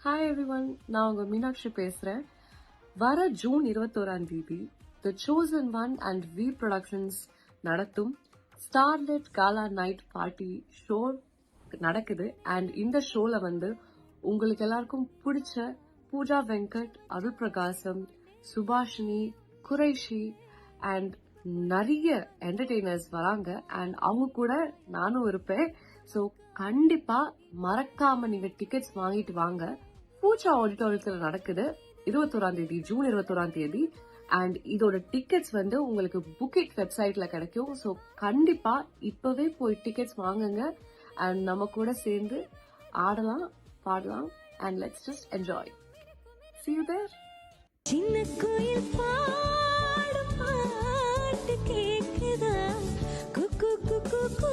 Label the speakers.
Speaker 1: Hi everyone, நான் உங்க மீனாட்சி பேசுறேன். வர June 21 the chosen one and V productions நடத்தும் starlet gala night party show நடக்குது. அண்ட் இந்த ஷோல உங்களுக்கு எல்லாருக்கும் பிடிச்ச பூஜா வெங்கட், அருள் பிரகாசம், சுபாஷினி, குறைஷி அண்ட் நிறைய என்டர்டெய்னர்ஸ் வராங்க. அண்ட் அவங்க கூட நானும் இருப்பேன். ஸோ கண்டிப்பா மறக்காம நீங்க டிக்கெட்ஸ் வாங்கிட்டு வாங்க. பூஜா ஆடிட்டோரியத்துல நடக்குது 21 ஜூன் 21. அண்ட் இதோட டிக்கெட்ஸ் உங்களுக்கு புக்கிட் வெப்சைட்ல கிடைக்கும். ஸோ கண்டிப்பா இப்பவே போய் டிக்கெட்ஸ் வாங்குங்க. அண்ட் நம்ம கூட சேர்ந்து ஆடலாம், பாடலாம். And let's just enjoy. See you there.
Speaker 2: சின்ன கோயில் பாடும் பாட்டு கேக்குதா, குக்கு குக்கு கூ